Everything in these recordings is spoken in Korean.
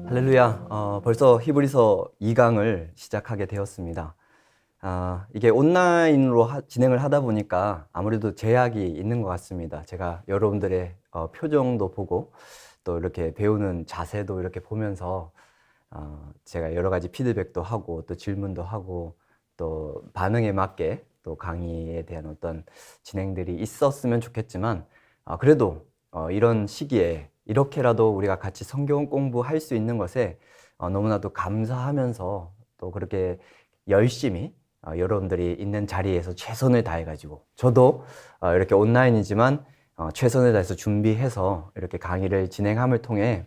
할렐루야. 벌써 히브리서 2강을 시작하게 되었습니다. 이게 온라인으로 진행을 하다 보니까 아무래도 제약이 있는 것 같습니다. 제가 여러분들의 표정도 보고 또 이렇게 배우는 자세도 이렇게 보면서 제가 여러 가지 피드백도 하고 또 질문도 하고 또 반응에 맞게 또 강의에 대한 어떤 진행들이 있었으면 좋겠지만 그래도 이런 시기에 이렇게라도 우리가 같이 성경 공부할 수 있는 것에 너무나도 감사하면서 또 그렇게 열심히 여러분들이 있는 자리에서 최선을 다해가지고 저도 이렇게 온라인이지만 최선을 다해서 준비해서 이렇게 강의를 진행함을 통해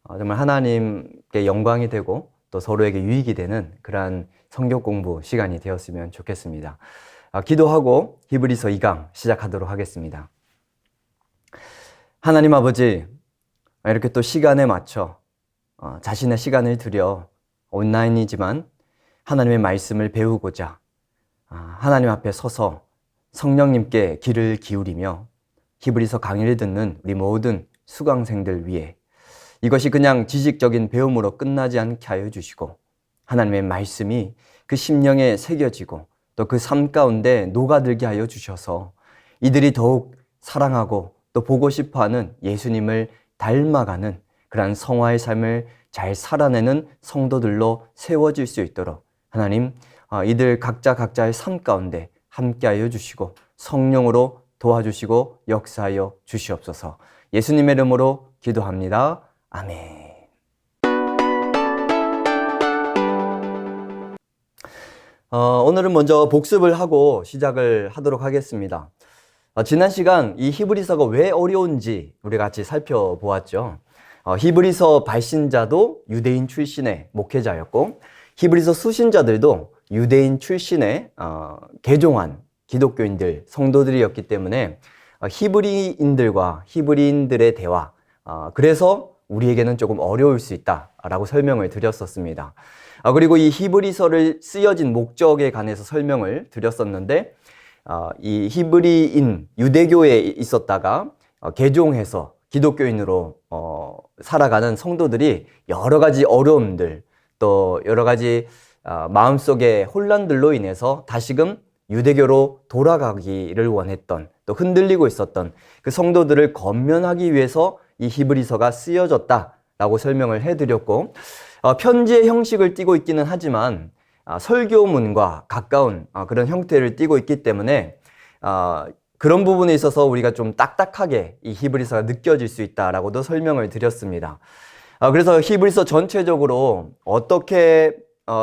정말 하나님께 영광이 되고 또 서로에게 유익이 되는 그러한 성경 공부 시간이 되었으면 좋겠습니다. 기도하고 히브리서 2강 시작하도록 하겠습니다. 하나님 아버지, 이렇게 또 시간에 맞춰 자신의 시간을 들여 온라인이지만 하나님의 말씀을 배우고자 하나님 앞에 서서 성령님께 귀를 기울이며 히브리서 강의를 듣는 우리 모든 수강생들 위해 이것이 그냥 지식적인 배움으로 끝나지 않게 하여 주시고 하나님의 말씀이 그 심령에 새겨지고 또 그 삶 가운데 녹아들게 하여 주셔서 이들이 더욱 사랑하고 또 보고 싶어하는 예수님을 닮아가는 그러한 성화의 삶을 잘 살아내는 성도들로 세워질 수 있도록 하나님 이들 각자의 삶 가운데 함께하여 주시고 성령으로 도와주시고 역사하여 주시옵소서. 예수님의 이름으로 기도합니다. 아멘. 오늘은 먼저 복습을 하고 시작을 하도록 하겠습니다. 지난 시간 이 히브리서가 왜 어려운지 우리 같이 살펴보았죠. 히브리서 발신자도 유대인 출신의 목회자였고 히브리서 수신자들도 유대인 출신의 개종한 기독교인들, 성도들이었기 때문에 히브리인들과 히브리인들의 대화, 그래서 우리에게는 조금 어려울 수 있다라고 설명을 드렸었습니다. 그리고 이 히브리서를 쓰여진 목적에 관해서 설명을 드렸었는데 이 히브리인 유대교에 있었다가 개종해서 기독교인으로 살아가는 성도들이 여러 가지 어려움들 또 여러 가지 마음속의 혼란들로 인해서 다시금 유대교로 돌아가기를 원했던 또 흔들리고 있었던 그 성도들을 권면하기 위해서 이 히브리서가 쓰여졌다라고 설명을 해드렸고 편지의 형식을 띠고 있기는 하지만 설교문과 가까운 그런 형태를 띠고 있기 때문에 그런 부분에 있어서 우리가 좀 딱딱하게 이 히브리서가 느껴질 수 있다라고도 설명을 드렸습니다. 그래서 히브리서 전체적으로 어떻게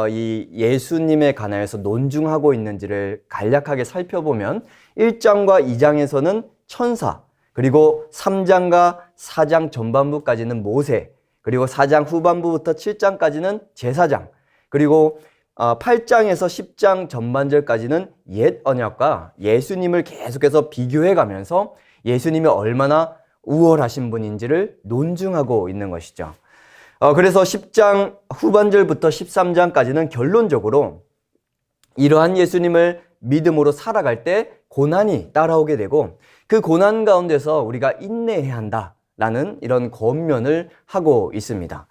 이 예수님에 관하여서 논증하고 있는지를 간략하게 살펴보면 1장과 2장에서는 천사, 그리고 3장과 4장 전반부까지는 모세, 그리고 4장 후반부부터 7장까지는 제사장, 그리고 8장에서 10장 전반절까지는 옛 언약과 예수님을 계속해서 비교해 가면서 예수님이 얼마나 우월하신 분인지를 논증하고 있는 것이죠. 그래서 10장 후반절부터 13장까지는 결론적으로 이러한 예수님을 믿음으로 살아갈 때 고난이 따라오게 되고 그 고난 가운데서 우리가 인내해야 한다라는 이런 권면을 하고 있습니다.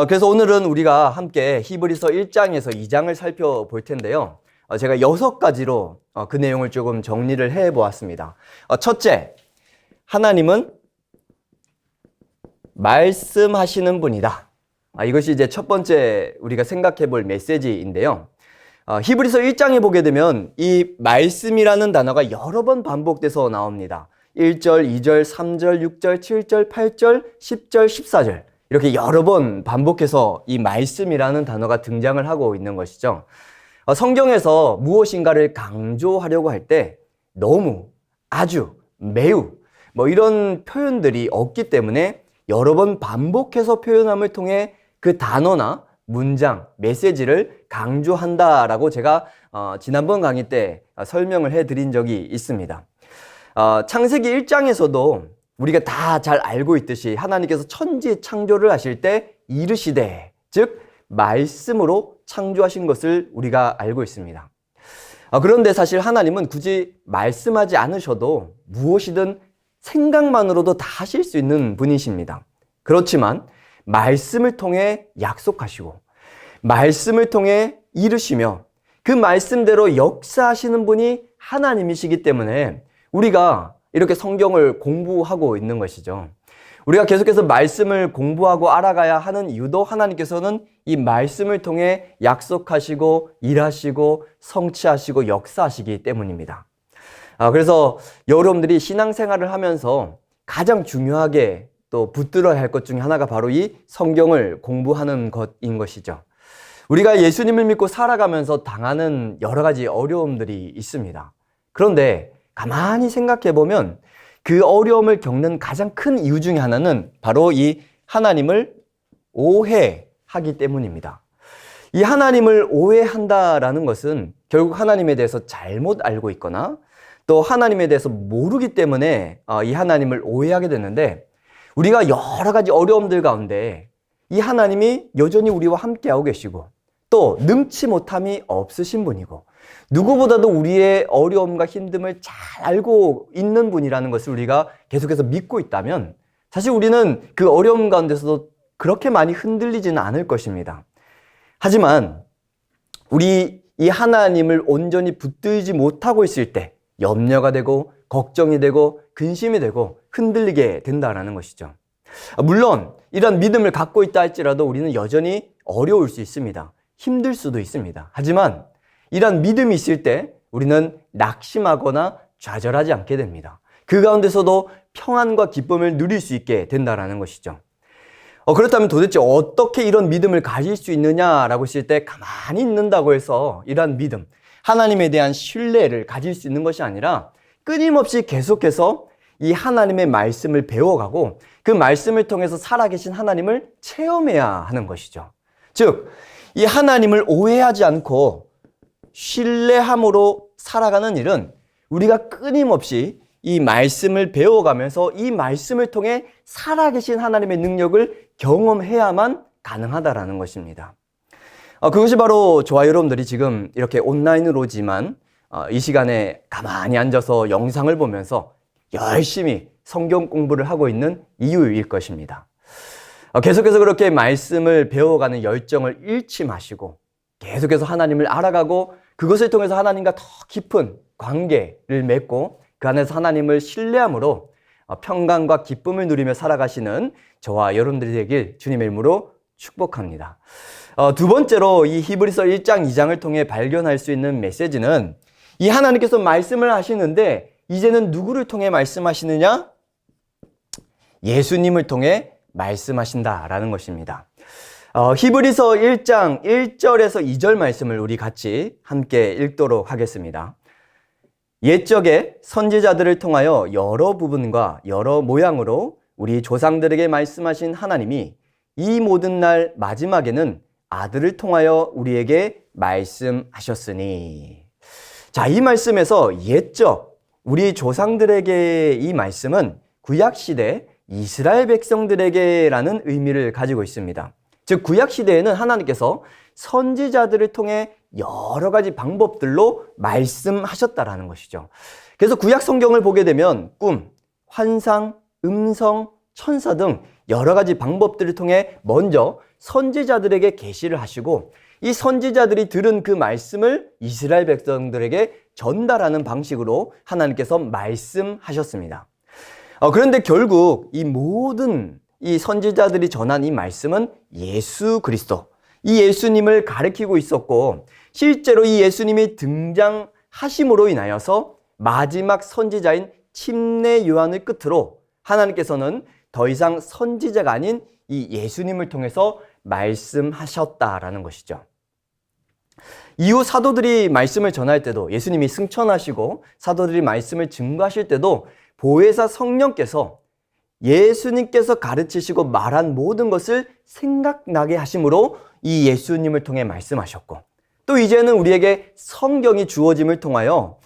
그래서 오늘은 우리가 함께 히브리서 1장에서 2장을 살펴볼 텐데요. 제가 6가지로 그 내용을 조금 정리를 해 보았습니다. 첫째, 하나님은 말씀하시는 분이다. 이것이 이제 첫 번째 우리가 생각해 볼 메시지인데요. 히브리서 1장에 보게 되면 이 말씀이라는 단어가 여러 번 반복돼서 나옵니다. 1절, 2절, 3절, 6절, 7절, 8절, 10절, 14절 이렇게 여러 번 반복해서 이 말씀이라는 단어가 등장을 하고 있는 것이죠. 성경에서 무엇인가를 강조하려고 할 때 너무, 아주, 매우 이런 표현들이 없기 때문에 여러 번 반복해서 표현함을 통해 그 단어나 문장, 메시지를 강조한다라고 제가 지난번 강의 때 설명을 해드린 적이 있습니다. 창세기 1장에서도 우리가 다 잘 알고 있듯이 하나님께서 천지 창조를 하실 때 이르시되, 즉 말씀으로 창조하신 것을 우리가 알고 있습니다. 그런데 사실 하나님은 굳이 말씀하지 않으셔도 무엇이든 생각만으로도 다 하실 수 있는 분이십니다. 그렇지만 말씀을 통해 약속하시고 말씀을 통해 이루시며 그 말씀대로 역사하시는 분이 하나님이시기 때문에 우리가 이렇게 성경을 공부하고 있는 것이죠. 우리가 계속해서 말씀을 공부하고 알아가야 하는 이유도 하나님께서는 이 말씀을 통해 약속하시고 일하시고 성취하시고 역사하시기 때문입니다. 그래서 여러분들이 신앙생활을 하면서 가장 중요하게 또 붙들어야 할 것 중에 하나가 바로 이 성경을 공부하는 것인 것이죠. 우리가 예수님을 믿고 살아가면서 당하는 여러 가지 어려움들이 있습니다. 그런데 가만히 생각해 보면 그 어려움을 겪는 가장 큰 이유 중에 하나는 바로 이 하나님을 오해하기 때문입니다. 이 하나님을 오해한다라는 것은 결국 하나님에 대해서 잘못 알고 있거나 또 하나님에 대해서 모르기 때문에 이 하나님을 오해하게 되는데, 우리가 여러 가지 어려움들 가운데 이 하나님이 여전히 우리와 함께하고 계시고 또 능치 못함이 없으신 분이고 누구보다도 우리의 어려움과 힘듦을 잘 알고 있는 분이라는 것을 우리가 계속해서 믿고 있다면 사실 우리는 그 어려움 가운데서도 그렇게 많이 흔들리지는 않을 것입니다. 하지만 우리 이 하나님을 온전히 붙들지 못하고 있을 때 염려가 되고 걱정이 되고 근심이 되고 흔들리게 된다는 것이죠. 물론 이런 믿음을 갖고 있다 할지라도 우리는 여전히 어려울 수 있습니다. 힘들 수도 있습니다. 하지만 이런 믿음이 있을 때 우리는 낙심하거나 좌절하지 않게 됩니다. 그 가운데서도 평안과 기쁨을 누릴 수 있게 된다는 것이죠. 그렇다면 도대체 어떻게 이런 믿음을 가질 수 있느냐라고 했을 때 가만히 있는다고 해서 이런 믿음, 하나님에 대한 신뢰를 가질 수 있는 것이 아니라 끊임없이 계속해서 이 하나님의 말씀을 배워가고 그 말씀을 통해서 살아계신 하나님을 체험해야 하는 것이죠. 즉, 이 하나님을 오해하지 않고 신뢰함으로 살아가는 일은 우리가 끊임없이 이 말씀을 배워가면서 이 말씀을 통해 살아계신 하나님의 능력을 경험해야만 가능하다라는 것입니다. 그것이 바로 저와 여러분들이 지금 이렇게 온라인으로지만 이 시간에 가만히 앉아서 영상을 보면서 열심히 성경 공부를 하고 있는 이유일 것입니다. 계속해서 그렇게 말씀을 배워가는 열정을 잃지 마시고 계속해서 하나님을 알아가고 그것을 통해서 하나님과 더 깊은 관계를 맺고 그 안에서 하나님을 신뢰함으로 평강과 기쁨을 누리며 살아가시는 저와 여러분들이 되길 주님의 이름으로 축복합니다. 두 번째로 이 히브리서 1장 2장을 통해 발견할 수 있는 메시지는 이 하나님께서 말씀을 하시는데 이제는 누구를 통해 말씀하시느냐? 예수님을 통해 말씀하신다라는 것입니다. 히브리서 1장 1절에서 2절 말씀을 우리 같이 함께 읽도록 하겠습니다. 옛적에 선지자들을 통하여 여러 부분과 여러 모양으로 우리 조상들에게 말씀하신 하나님이 이 모든 날 마지막에는 아들을 통하여 우리에게 말씀하셨으니. 자, 이 말씀에서 옛적 우리 조상들에게 이 말씀은 구약시대 이스라엘 백성들에게라는 의미를 가지고 있습니다. 즉 구약시대에는 하나님께서 선지자들을 통해 여러 가지 방법들로 말씀하셨다라는 것이죠. 그래서 구약 성경을 보게 되면 꿈, 환상, 음성, 천사 등 여러 가지 방법들을 통해 먼저 선지자들에게 계시를 하시고 이 선지자들이 들은 그 말씀을 이스라엘 백성들에게 전달하는 방식으로 하나님께서 말씀하셨습니다. 그런데 결국 이 모든 이 선지자들이 전한 이 말씀은 예수 그리스도, 이 예수님을 가리키고 있었고 실제로 이 예수님이 등장하심으로 인하여서 마지막 선지자인 침례 요한을 끝으로 하나님께서는 더 이상 선지자가 아닌 이 예수님을 통해서 말씀하셨다라는 것이죠. 이후 사도들이 말씀을 전할 때도 예수님이 승천하시고 사도들이 말씀을 증거하실 때도 보혜사 성령께서 예수님께서 가르치시고 말한 모든 것을 생각나게 하심으로 이 예수님을 통해 말씀하셨고 또 이제는 우리에게 성경이 주어짐을 통하여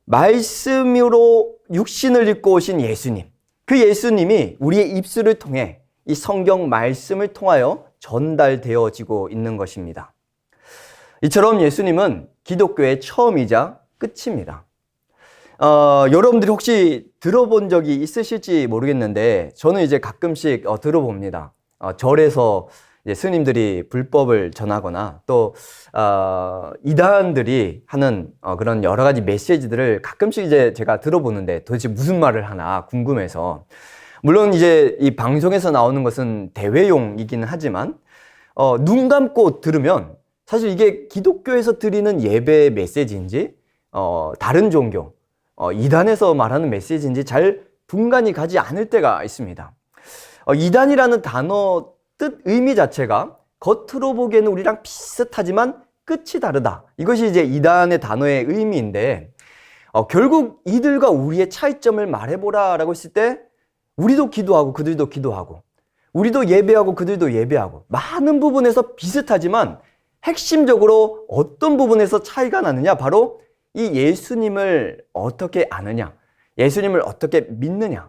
말씀으로 육신을 입고 오신 예수님, 그 예수님이 우리의 입술을 통해 이 성경 말씀을 통하여 전달되어지고 있는 것입니다. 이처럼 예수님은 기독교의 처음이자 끝입니다. 여러분들이 혹시 들어본 적이 있으실지 모르겠는데 저는 이제 가끔씩 들어봅니다. 절에서 이제 스님들이 불법을 전하거나 또 이단들이 하는 그런 여러 가지 메시지들을 가끔씩 이제 제가 들어보는데 도대체 무슨 말을 하나 궁금해서, 물론 이제 이 방송에서 나오는 것은 대외용이기는 하지만 눈 감고 들으면 사실 이게 기독교에서 드리는 예배 메시지인지 다른 종교 이단에서 말하는 메시지인지 잘 분간이 가지 않을 때가 있습니다. 이단이라는 단어 뜻 의미 자체가 겉으로 보기에는 우리랑 비슷하지만 끝이 다르다. 이것이 이제 이단의 단어의 의미인데, 결국 이들과 우리의 차이점을 말해보라라고 했을 때 우리도 기도하고 그들도 기도하고, 우리도 예배하고 그들도 예배하고, 많은 부분에서 비슷하지만 핵심적으로 어떤 부분에서 차이가 나느냐, 바로 이 예수님을 어떻게 아느냐, 예수님을 어떻게 믿느냐,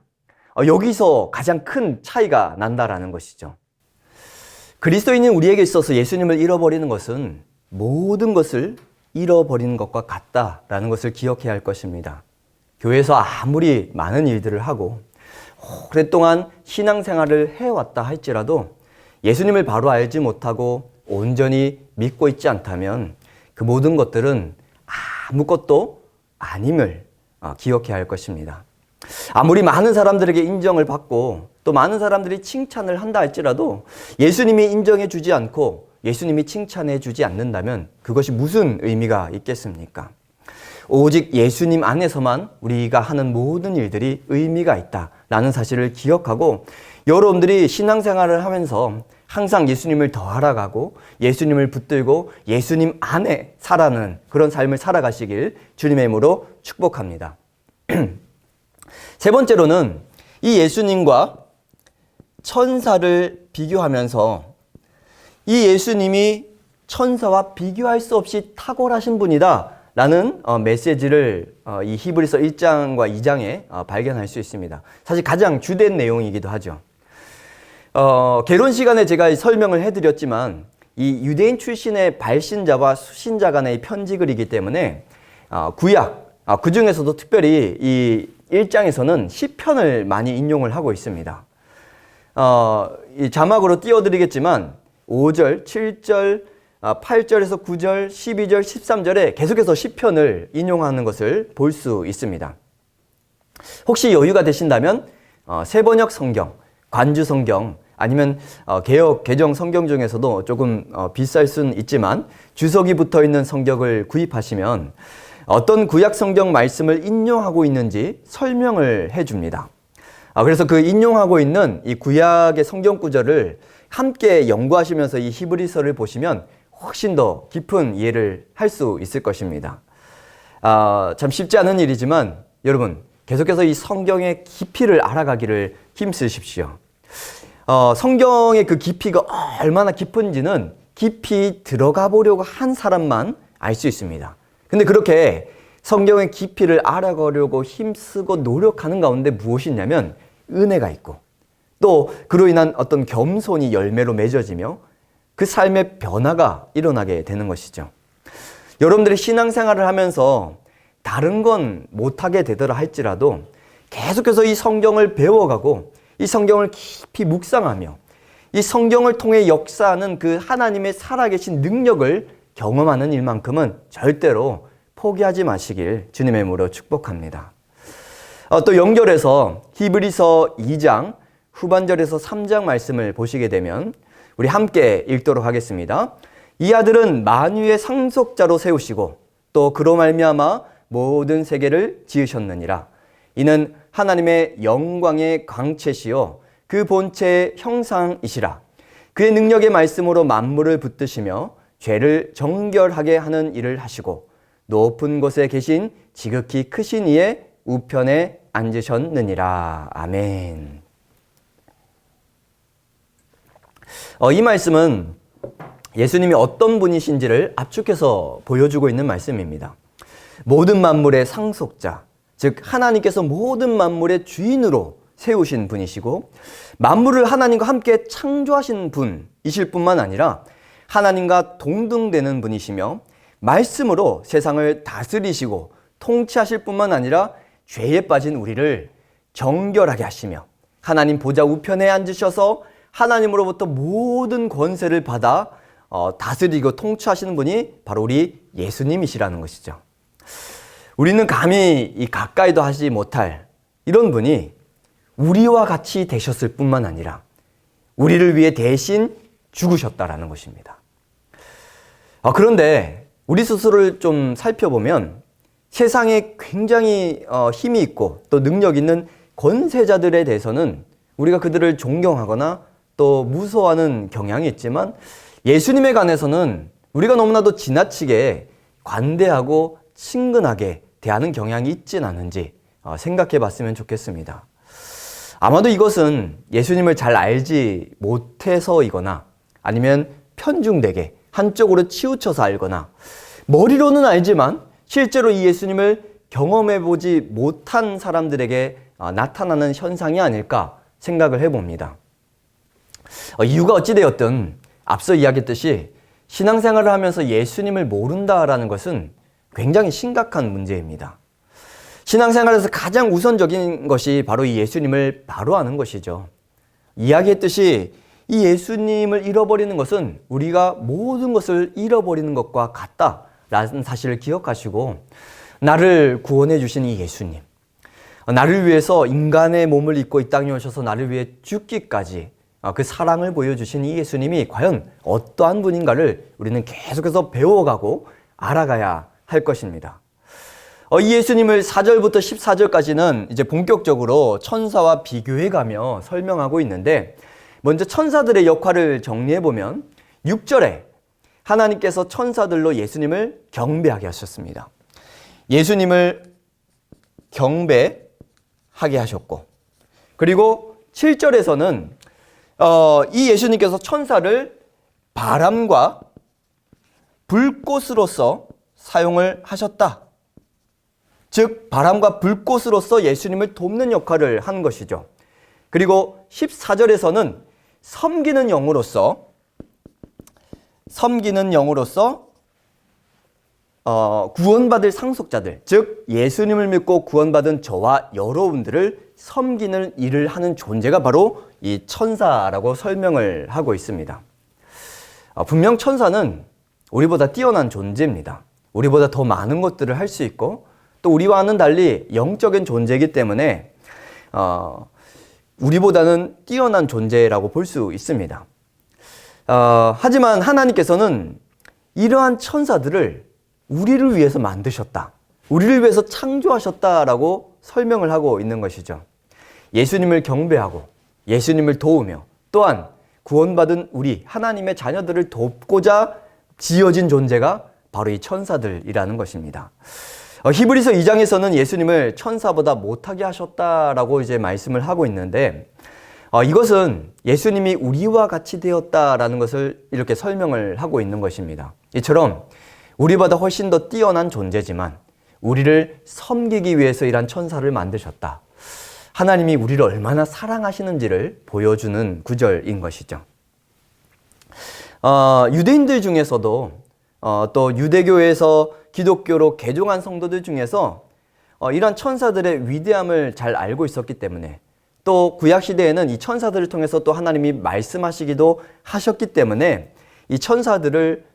여기서 가장 큰 차이가 난다라는 것이죠. 그리스도인인 우리에게 있어서 예수님을 잃어버리는 것은 모든 것을 잃어버리는 것과 같다라는 것을 기억해야 할 것입니다. 교회에서 아무리 많은 일들을 하고 오랫동안 신앙생활을 해왔다 할지라도 예수님을 바로 알지 못하고 온전히 믿고 있지 않다면 그 모든 것들은 아무것도 아님을 기억해야 할 것입니다. 아무리 많은 사람들에게 인정을 받고 또 많은 사람들이 칭찬을 한다 할지라도 예수님이 인정해 주지 않고 예수님이 칭찬해 주지 않는다면 그것이 무슨 의미가 있겠습니까? 오직 예수님 안에서만 우리가 하는 모든 일들이 의미가 있다라는 사실을 기억하고, 여러분들이 신앙생활을 하면서 항상 예수님을 더 알아가고 예수님을 붙들고 예수님 안에 살아가는 그런 삶을 살아가시길 주님의 이름으로 축복합니다. 세 번째로는 이 예수님과 천사를 비교하면서 이 예수님이 천사와 비교할 수 없이 탁월하신 분이다 라는 메시지를 이 히브리서 1장과 2장에 발견할 수 있습니다. 사실 가장 주된 내용이기도 하죠. 개론 시간에 제가 설명을 해드렸지만 이 유대인 출신의 발신자와 수신자 간의 편지글이기 때문에 구약, 그 중에서도 특별히 이 1장에서는 시편을 많이 인용을 하고 있습니다. 이 자막으로 띄워드리겠지만 5절, 7절, 8절에서 9절, 12절, 13절에 계속해서 시편을 인용하는 것을 볼 수 있습니다. 혹시 여유가 되신다면 새번역 성경, 관주 성경, 아니면 개역, 개정 성경 중에서도 조금 비쌀 수는 있지만 주석이 붙어 있는 성경을 구입하시면 어떤 구약 성경 말씀을 인용하고 있는지 설명을 해줍니다. 그래서 그 인용하고 있는 이 구약의 성경 구절을 함께 연구하시면서 이 히브리서를 보시면 훨씬 더 깊은 이해를 할 수 있을 것입니다. 참 쉽지 않은 일이지만 여러분 계속해서 이 성경의 깊이를 알아가기를 힘쓰십시오. 성경의 그 깊이가 얼마나 깊은지는 깊이 들어가 보려고 한 사람만 알 수 있습니다. 근데 그렇게 성경의 깊이를 알아가려고 힘쓰고 노력하는 가운데 무엇이 있냐면 은혜가 있고, 또 그로 인한 어떤 겸손이 열매로 맺어지며 그 삶의 변화가 일어나게 되는 것이죠. 여러분들이 신앙생활을 하면서 다른 건 못하게 되더라 할지라도 계속해서 이 성경을 배워가고 이 성경을 깊이 묵상하며 이 성경을 통해 역사하는 그 하나님의 살아계신 능력을 경험하는 일만큼은 절대로 포기하지 마시길 주님의 이름으로 축복합니다. 또 연결해서 히브리서 2장 후반절에서 3장 말씀을 보시게 되면 우리 함께 읽도록 하겠습니다. 이 아들은 만유의 상속자로 세우시고 또 그로 말미암아 모든 세계를 지으셨느니라. 이는 하나님의 영광의 광채시요 그 본체의 형상이시라. 그의 능력의 말씀으로 만물을 붙드시며 죄를 정결하게 하는 일을 하시고 높은 곳에 계신 지극히 크신 이의 우편에 앉으셨느니라. 아멘. 이 말씀은 예수님이 어떤 분이신지를 압축해서 보여주고 있는 말씀입니다. 모든 만물의 상속자, 즉 하나님께서 모든 만물의 주인으로 세우신 분이시고 만물을 하나님과 함께 창조하신 분이실 뿐만 아니라 하나님과 동등되는 분이시며 말씀으로 세상을 다스리시고 통치하실 뿐만 아니라 죄에 빠진 우리를 정결하게 하시며 하나님 보좌 우편에 앉으셔서 하나님으로부터 모든 권세를 받아 다스리고 통치하시는 분이 바로 우리 예수님이시라는 것이죠. 우리는 감히 이 가까이도 하지 못할 이런 분이 우리와 같이 되셨을 뿐만 아니라 우리를 위해 대신 죽으셨다라는 것입니다. 그런데 우리 스스로를 좀 살펴보면 세상에 굉장히 힘이 있고 또 능력 있는 권세자들에 대해서는 우리가 그들을 존경하거나 또 무서워하는 경향이 있지만 예수님에 관해서는 우리가 너무나도 지나치게 관대하고 친근하게 대하는 경향이 있진 않은지 생각해 봤으면 좋겠습니다. 아마도 이것은 예수님을 잘 알지 못해서이거나 아니면 편중되게 한쪽으로 치우쳐서 알거나 머리로는 알지만 실제로 이 예수님을 경험해 보지 못한 사람들에게 나타나는 현상이 아닐까 생각을 해봅니다. 이유가 어찌되었든 앞서 이야기했듯이 신앙생활을 하면서 예수님을 모른다라는 것은 굉장히 심각한 문제입니다. 신앙생활에서 가장 우선적인 것이 바로 이 예수님을 바로 아는 것이죠. 이야기했듯이 이 예수님을 잃어버리는 것은 우리가 모든 것을 잃어버리는 것과 같다라는 사실을 기억하시고 나를 구원해 주신 이 예수님, 나를 위해서 인간의 몸을 입고 이 땅에 오셔서 나를 위해 죽기까지 그 사랑을 보여주신 이 예수님이 과연 어떠한 분인가를 우리는 계속해서 배워가고 알아가야 할 것입니다. 이 예수님을 4절부터 14절까지는 이제 본격적으로 천사와 비교해가며 설명하고 있는데 먼저 천사들의 역할을 정리해보면 6절에 하나님께서 천사들로 예수님을 경배하게 하셨습니다. 예수님을 경배하게 하셨고 그리고 7절에서는 이 예수님께서 천사를 바람과 불꽃으로서 사용을 하셨다. 즉 바람과 불꽃으로서 예수님을 돕는 역할을 한 것이죠. 그리고 14절에서는 섬기는 영으로서 구원받을 상속자들, 즉 예수님을 믿고 구원받은 저와 여러분들을 섬기는 일을 하는 존재가 바로 이 천사라고 설명을 하고 있습니다. 분명 천사는 우리보다 뛰어난 존재입니다. 우리보다 더 많은 것들을 할 수 있고 또 우리와는 달리 영적인 존재이기 때문에 우리보다는 뛰어난 존재라고 볼 수 있습니다. 하지만 하나님께서는 이러한 천사들을 우리를 위해서 만드셨다. 우리를 위해서 창조하셨다라고 설명을 하고 있는 것이죠. 예수님을 경배하고 예수님을 도우며 또한 구원받은 우리 하나님의 자녀들을 돕고자 지어진 존재가 바로 이 천사들이라는 것입니다. 히브리서 2장에서는 예수님을 천사보다 못하게 하셨다라고 이제 말씀을 하고 있는데 이것은 예수님이 우리와 같이 되었다라는 것을 이렇게 설명을 하고 있는 것입니다. 이처럼 우리보다 훨씬 더 뛰어난 존재지만 우리를 섬기기 위해서 이런 천사를 만드셨다. 하나님이 우리를 얼마나 사랑하시는지를 보여주는 구절인 것이죠. 유대인들 중에서도 또 유대교에서 기독교로 개종한 성도들 중에서 이런 천사들의 위대함을 잘 알고 있었기 때문에 또 구약시대에는 이 천사들을 통해서 또 하나님이 말씀하시기도 하셨기 때문에 이 천사들을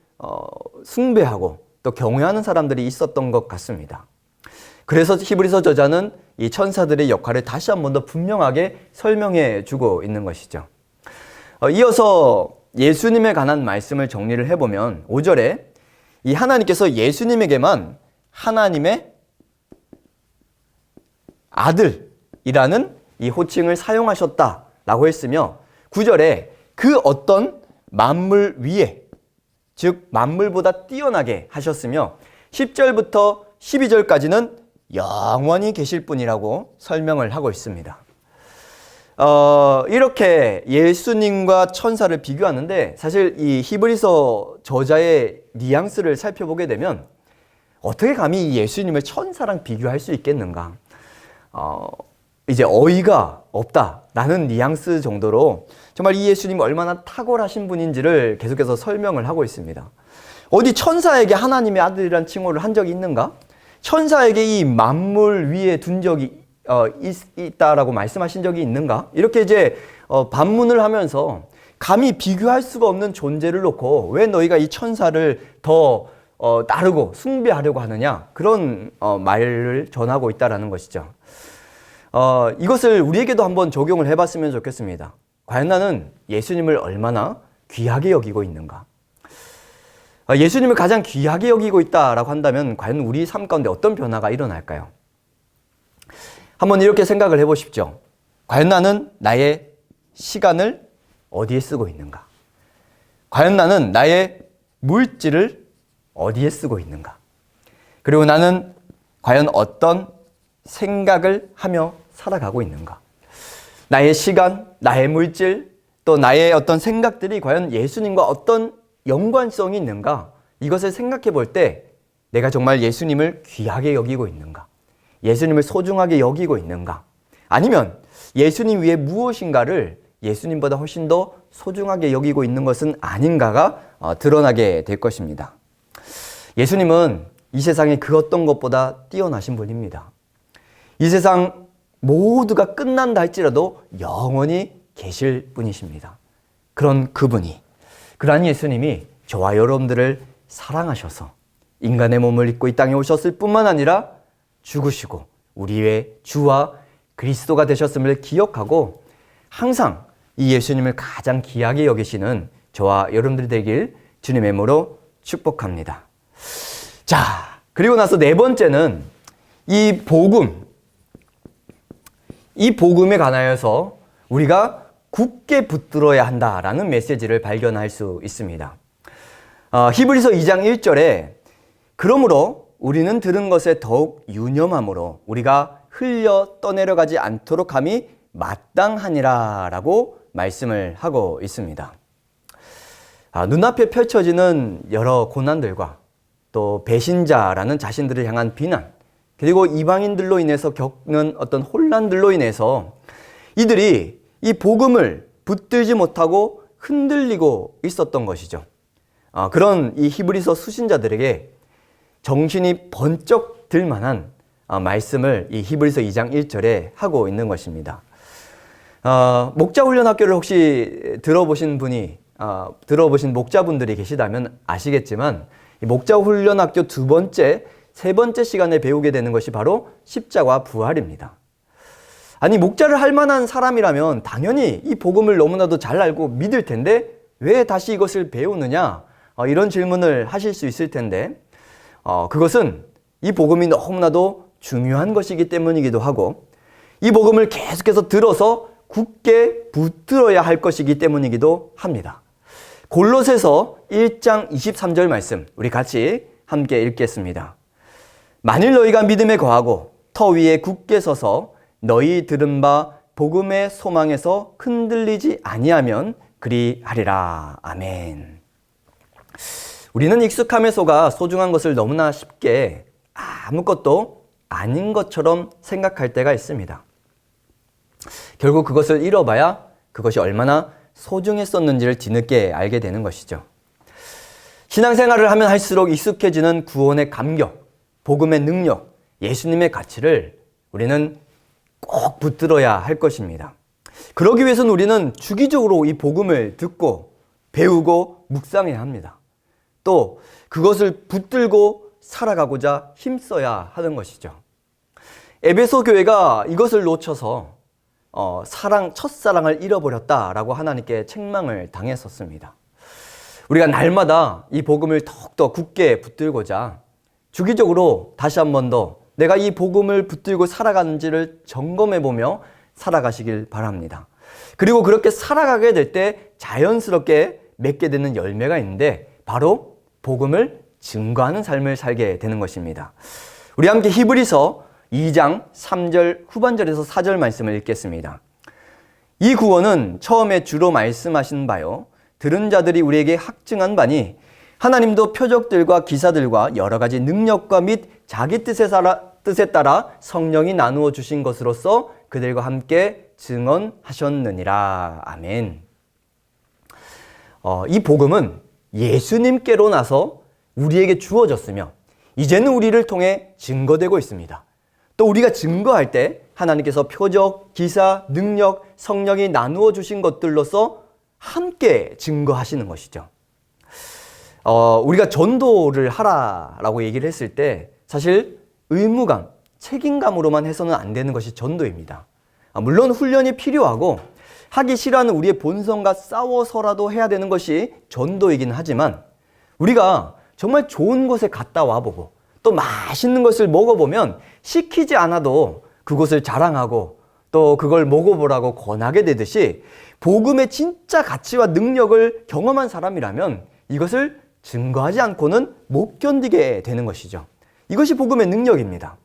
숭배하고 또 경외하는 사람들이 있었던 것 같습니다. 그래서 히브리서 저자는 이 천사들의 역할을 다시 한 번 더 분명하게 설명해 주고 있는 것이죠. 이어서 예수님에 관한 말씀을 정리를 해보면 5절에 이 하나님께서 예수님에게만 하나님의 아들이라는 이 호칭을 사용하셨다라고 했으며 9절에 그 어떤 만물 위에 즉 만물보다 뛰어나게 하셨으며 10절부터 12절까지는 영원히 계실 분이라고 설명을 하고 있습니다. 이렇게 예수님과 천사를 비교하는데 사실 이 히브리서 저자의 뉘앙스를 살펴보게 되면 어떻게 감히 이 예수님을 천사랑 비교할 수 있겠는가? 이제 어이가 없다라는 뉘앙스 정도로 정말 이 예수님이 얼마나 탁월하신 분인지를 계속해서 설명을 하고 있습니다. 어디 천사에게 하나님의 아들이란 칭호를 한 적이 있는가? 천사에게 이 만물 위에 둔 적이 있다라고 말씀하신 적이 있는가? 이렇게 이제 반문을 하면서 감히 비교할 수가 없는 존재를 놓고 왜 너희가 이 천사를 더 따르고 숭배하려고 하느냐, 그런 말을 전하고 있다라는 것이죠. 이것을 우리에게도 한번 적용을 해봤으면 좋겠습니다. 과연 나는 예수님을 얼마나 귀하게 여기고 있는가? 예수님을 가장 귀하게 여기고 있다라고 한다면 과연 우리 삶 가운데 어떤 변화가 일어날까요? 한번 이렇게 생각을 해보십시오. 과연 나는 나의 시간을 어디에 쓰고 있는가? 과연 나는 나의 물질을 어디에 쓰고 있는가? 그리고 나는 과연 어떤 생각을 하며 살아가고 있는가? 나의 시간, 나의 물질, 또 나의 어떤 생각들이 과연 예수님과 어떤 연관성이 있는가? 이것을 생각해 볼 때 내가 정말 예수님을 귀하게 여기고 있는가? 예수님을 소중하게 여기고 있는가? 아니면 예수님 위에 무엇인가를 예수님보다 훨씬 더 소중하게 여기고 있는 것은 아닌가가 드러나게 될 것입니다. 예수님은 이 세상에 그 어떤 것보다 뛰어나신 분입니다. 이 세상 모두가 끝난다 할지라도 영원히 계실 분이십니다. 그런 그분이, 그러한 예수님이 저와 여러분들을 사랑하셔서 인간의 몸을 입고 이 땅에 오셨을 뿐만 아니라 죽으시고 우리의 주와 그리스도가 되셨음을 기억하고 항상 이 예수님을 가장 귀하게 여기시는 저와 여러분들이 되길 주님의 이름으로 축복합니다. 자, 그리고 나서 네 번째는 이 복음에 관하여서 우리가 굳게 붙들어야 한다라는 메시지를 발견할 수 있습니다. 히브리서 2장 1절에 그러므로 우리는 들은 것에 더욱 유념함으로 우리가 흘려 떠내려가지 않도록 함이 마땅하니라 라고 말씀을 하고 있습니다. 눈앞에 펼쳐지는 여러 고난들과 또 배신자라는 자신들을 향한 비난, 그리고 이방인들로 인해서 겪는 어떤 혼란들로 인해서 이들이 이 복음을 붙들지 못하고 흔들리고 있었던 것이죠. 그런 이 히브리서 수신자들에게 정신이 번쩍 들 만한 말씀을 이 히브리서 2장 1절에 하고 있는 것입니다. 목자훈련학교를 혹시 들어보신 목자분들이 계시다면 아시겠지만 이 목자훈련학교 두 번째, 세 번째 시간에 배우게 되는 것이 바로 십자가 부활입니다. 아니, 목자를 할 만한 사람이라면 당연히 이 복음을 너무나도 잘 알고 믿을 텐데 왜 다시 이것을 배우느냐? 이런 질문을 하실 수 있을 텐데 그것은 이 복음이 너무나도 중요한 것이기 때문이기도 하고 이 복음을 계속해서 들어서 굳게 붙들어야 할 것이기 때문이기도 합니다. 골로새서 1장 23절 말씀 우리 같이 함께 읽겠습니다. 만일 너희가 믿음에 거하고 터 위에 굳게 서서 너희 들은 바 복음의 소망에서 흔들리지 아니하면 그리하리라. 아멘. 우리는 익숙함에 속아 소중한 것을 너무나 쉽게 아무것도 아닌 것처럼 생각할 때가 있습니다. 결국 그것을 잃어봐야 그것이 얼마나 소중했었는지를 뒤늦게 알게 되는 것이죠. 신앙생활을 하면 할수록 익숙해지는 구원의 감격, 복음의 능력, 예수님의 가치를 우리는 꼭 붙들어야 할 것입니다. 그러기 위해서는 우리는 주기적으로 이 복음을 듣고 배우고 묵상해야 합니다. 또 그것을 붙들고 살아가고자 힘써야 하는 것이죠. 에베소 교회가 이것을 놓쳐서 첫사랑을 잃어버렸다라고 하나님께 책망을 당했었습니다. 우리가 날마다 이 복음을 더욱더 굳게 붙들고자 주기적으로 다시 한 번 더 내가 이 복음을 붙들고 살아가는지를 점검해보며 살아가시길 바랍니다. 그리고 그렇게 살아가게 될 때 자연스럽게 맺게 되는 열매가 있는데 바로 복음을 증거하는 삶을 살게 되는 것입니다. 우리 함께 히브리서 2장 3절 후반절에서 4절 말씀을 읽겠습니다. 이 구원은 처음에 주로 말씀하신 바요 들은 자들이 우리에게 확증한 바니 하나님도 표적들과 기사들과 여러 가지 능력과 및 자기 뜻에 따라 성령이 나누어 주신 것으로서 그들과 함께 증언하셨느니라. 아멘. 이 복음은 예수님께로 나서 우리에게 주어졌으며 이제는 우리를 통해 증거되고 있습니다. 또 우리가 증거할 때 하나님께서 표적, 기사, 능력, 성령이 나누어 주신 것들로서 함께 증거하시는 것이죠. 우리가 전도를 하라라고 얘기를 했을 때 사실 의무감, 책임감으로만 해서는 안 되는 것이 전도입니다. 물론 훈련이 필요하고 하기 싫어하는 우리의 본성과 싸워서라도 해야 되는 것이 전도이긴 하지만 우리가 정말 좋은 곳에 갔다 와보고 또 맛있는 것을 먹어보면 시키지 않아도 그곳을 자랑하고 또 그걸 먹어보라고 권하게 되듯이 복음의 진짜 가치와 능력을 경험한 사람이라면 이것을 증거하지 않고는 못 견디게 되는 것이죠. 이것이 복음의 능력입니다.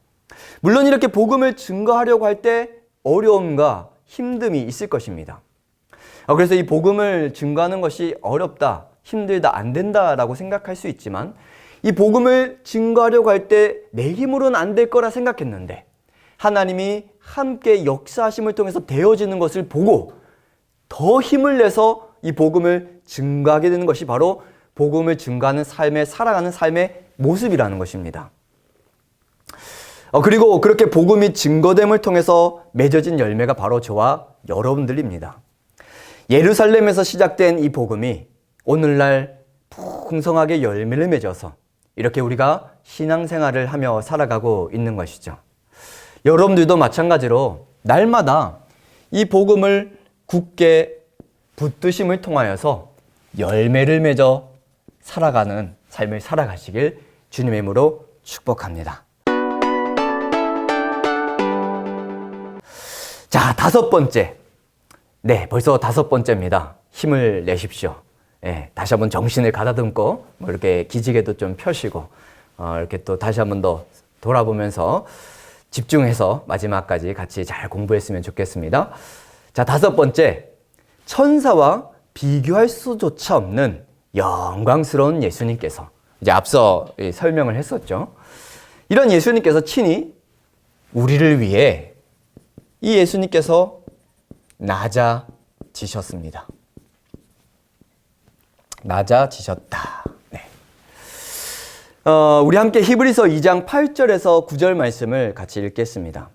물론 이렇게 복음을 증거하려고 할 때 어려움과 힘듦이 있을 것입니다. 그래서 이 복음을 증거하는 것이 어렵다, 힘들다, 안 된다라고 생각할 수 있지만 이 복음을 증거하려고 할 때 내 힘으로는 안 될 거라 생각했는데 하나님이 함께 역사하심을 통해서 되어지는 것을 보고 더 힘을 내서 이 복음을 증거하게 되는 것이 바로 복음을 증거하는 삶에 살아가는 삶의 모습이라는 것입니다. 그리고 그렇게 복음이 증거됨을 통해서 맺어진 열매가 바로 저와 여러분들입니다. 예루살렘에서 시작된 이 복음이 오늘날 풍성하게 열매를 맺어서 이렇게 우리가 신앙생활을 하며 살아가고 있는 것이죠. 여러분들도 마찬가지로 날마다 이 복음을 굳게 붙드심을 통하여서 열매를 맺어 살아가는 삶을 살아가시길 주님의 이름으로 축복합니다. 자, 5번째. 네, 벌써 5번째입니다. 힘을 내십시오. 네, 다시 한번 정신을 가다듬고 이렇게 기지개도 좀 펴시고 이렇게 또 다시 한번 더 돌아보면서 집중해서 마지막까지 같이 잘 공부했으면 좋겠습니다. 자, 5번째. 천사와 비교할 수조차 없는 영광스러운 예수님께서 이제 앞서 설명을 했었죠. 이런 예수님께서 친히 우리를 위해 이 예수님께서 낮아지셨습니다. 낮아지셨다. 네. 우리 함께 히브리서 2장 8절에서 9절 말씀을 같이 읽겠습니다.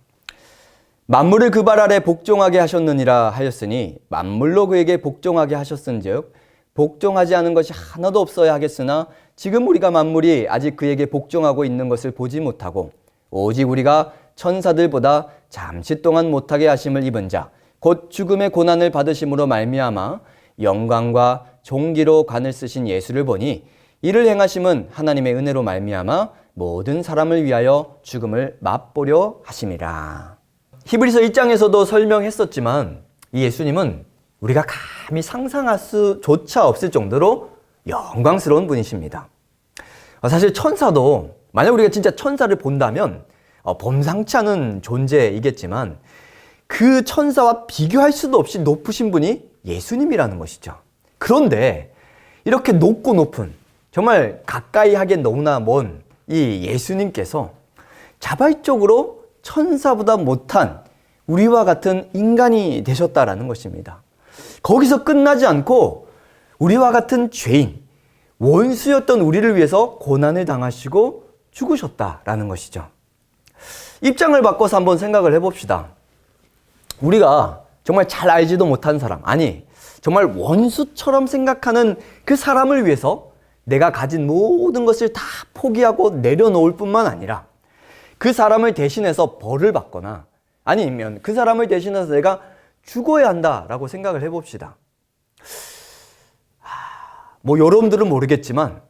만물을 그 발 아래 복종하게 하셨느니라 하였으니 만물로 그에게 복종하게 하셨은즉 복종하지 않은 것이 하나도 없어야 하겠으나 지금 우리가 만물이 아직 그에게 복종하고 있는 것을 보지 못하고 오직 우리가 천사들보다 잠시 동안 못하게 하심을 입은 자 곧 죽음의 고난을 받으심으로 말미암아 영광과 존귀로 관을 쓰신 예수를 보니 이를 행하심은 하나님의 은혜로 말미암아 모든 사람을 위하여 죽음을 맛보려 하심이라. 히브리서 1장에서도 설명했었지만 이 예수님은 우리가 감히 상상할 수조차 없을 정도로 영광스러운 분이십니다. 사실 천사도 만약 우리가 진짜 천사를 본다면 범상치 않은 존재이겠지만 그 천사와 비교할 수도 없이 높으신 분이 예수님이라는 것이죠. 그런데 이렇게 높고 높은 정말 가까이 하기엔 너무나 먼 이 예수님께서 자발적으로 천사보다 못한 우리와 같은 인간이 되셨다라는 것입니다. 거기서 끝나지 않고 우리와 같은 죄인, 원수였던 우리를 위해서 고난을 당하시고 죽으셨다라는 것이죠. 입장을 바꿔서 한번 생각을 해봅시다. 우리가 정말 잘 알지도 못한 사람, 아니 정말 원수처럼 생각하는 그 사람을 위해서 내가 가진 모든 것을 다 포기하고 내려놓을 뿐만 아니라 그 사람을 대신해서 벌을 받거나 아니면 그 사람을 대신해서 내가 죽어야 한다라고 생각을 해봅시다. 여러분들은 모르겠지만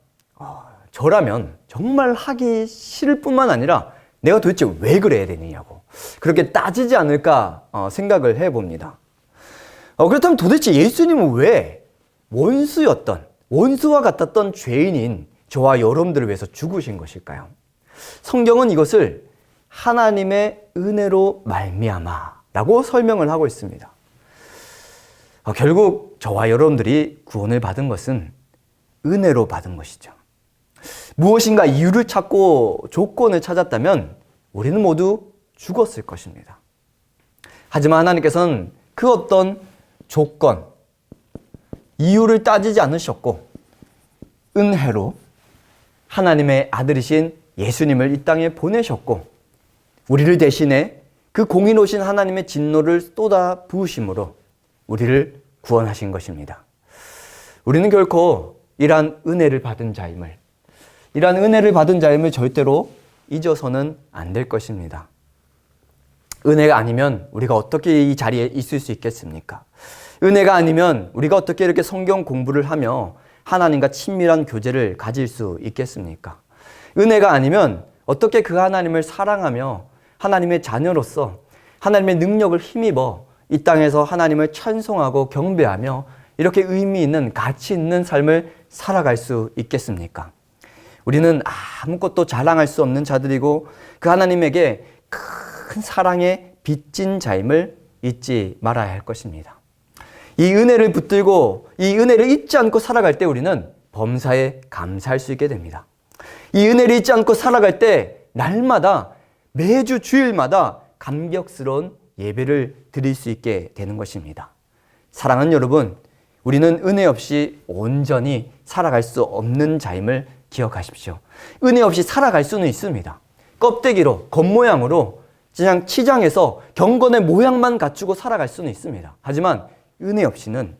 저라면 정말 하기 싫을 뿐만 아니라 내가 도대체 왜 그래야 되느냐고 그렇게 따지지 않을까 생각을 해봅니다. 그렇다면 도대체 예수님은 왜 원수와 같았던 죄인인 저와 여러분들을 위해서 죽으신 것일까요? 성경은 이것을 하나님의 은혜로 말미암아라고 설명을 하고 있습니다. 결국 저와 여러분들이 구원을 받은 것은 은혜로 받은 것이죠. 무엇인가 이유를 찾고 조건을 찾았다면 우리는 모두 죽었을 것입니다. 하지만 하나님께서는 그 어떤 조건, 이유를 따지지 않으셨고 은혜로 하나님의 아들이신 예수님을 이 땅에 보내셨고 우리를 대신해 그 공의로우신 하나님의 진노를 쏟아 부으심으로 우리를 구원하신 것입니다. 우리는 결코 이러한 은혜를 받은 자임을, 이러한 은혜를 받은 자임을 절대로 잊어서는 안 될 것입니다. 은혜가 아니면 우리가 어떻게 이 자리에 있을 수 있겠습니까? 은혜가 아니면 우리가 어떻게 이렇게 성경 공부를 하며 하나님과 친밀한 교제를 가질 수 있겠습니까? 은혜가 아니면 어떻게 그 하나님을 사랑하며 하나님의 자녀로서 하나님의 능력을 힘입어 이 땅에서 하나님을 찬송하고 경배하며 이렇게 의미 있는 가치 있는 삶을 살아갈 수 있겠습니까? 우리는 아무것도 자랑할 수 없는 자들이고 그 하나님에게 큰 사랑에 빚진 자임을 잊지 말아야 할 것입니다. 이 은혜를 붙들고 이 은혜를 잊지 않고 살아갈 때 우리는 범사에 감사할 수 있게 됩니다. 이 은혜를 잊지 않고 살아갈 때 날마다 매주 주일마다 감격스러운 예배를 드릴 수 있게 되는 것입니다. 사랑하는 여러분, 우리는 은혜 없이 온전히 살아갈 수 없는 자임을 기억하십시오. 은혜 없이 살아갈 수는 있습니다. 껍데기로, 겉모양으로 그냥 치장해서 경건의 모양만 갖추고 살아갈 수는 있습니다. 하지만 은혜 없이는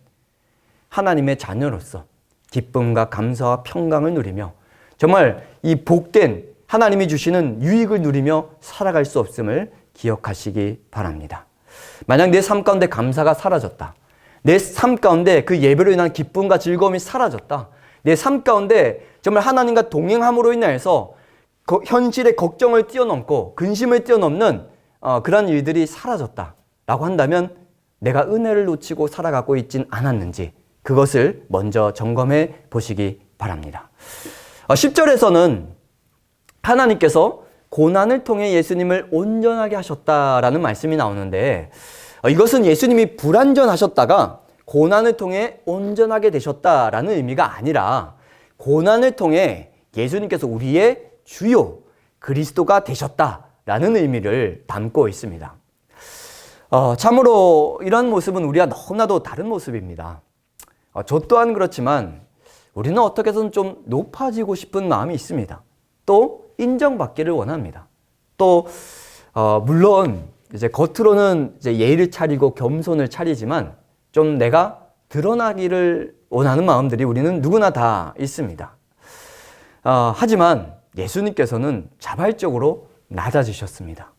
하나님의 자녀로서 기쁨과 감사와 평강을 누리며 정말 이 복된 하나님이 주시는 유익을 누리며 살아갈 수 없음을 기억하시기 바랍니다. 만약 내 삶 가운데 감사가 사라졌다. 내 삶 가운데 그 예배로 인한 기쁨과 즐거움이 사라졌다. 내 삶 가운데 정말 하나님과 동행함으로 인하여서 현실의 걱정을 뛰어넘고 근심을 뛰어넘는 그런 일들이 사라졌다라고 한다면 내가 은혜를 놓치고 살아가고 있진 않았는지 그것을 먼저 점검해 보시기 바랍니다. 10절에서는 하나님께서 고난을 통해 예수님을 온전하게 하셨다라는 말씀이 나오는데 이것은 예수님이 불완전하셨다가 고난을 통해 온전하게 되셨다라는 의미가 아니라 고난을 통해 예수님께서 우리의 주요 그리스도가 되셨다라는 의미를 담고 있습니다. 참으로 이런 모습은 우리와 너무나도 다른 모습입니다. 저 또한 그렇지만 우리는 어떻게 해서든 좀 높아지고 싶은 마음이 있습니다. 또 인정받기를 원합니다. 또 물론 이제 겉으로는 이제 예의를 차리고 겸손을 차리지만 좀 내가 드러나기를 원하는 마음들이 우리는 누구나 다 있습니다. 하지만 예수님께서는 자발적으로 낮아지셨습니다.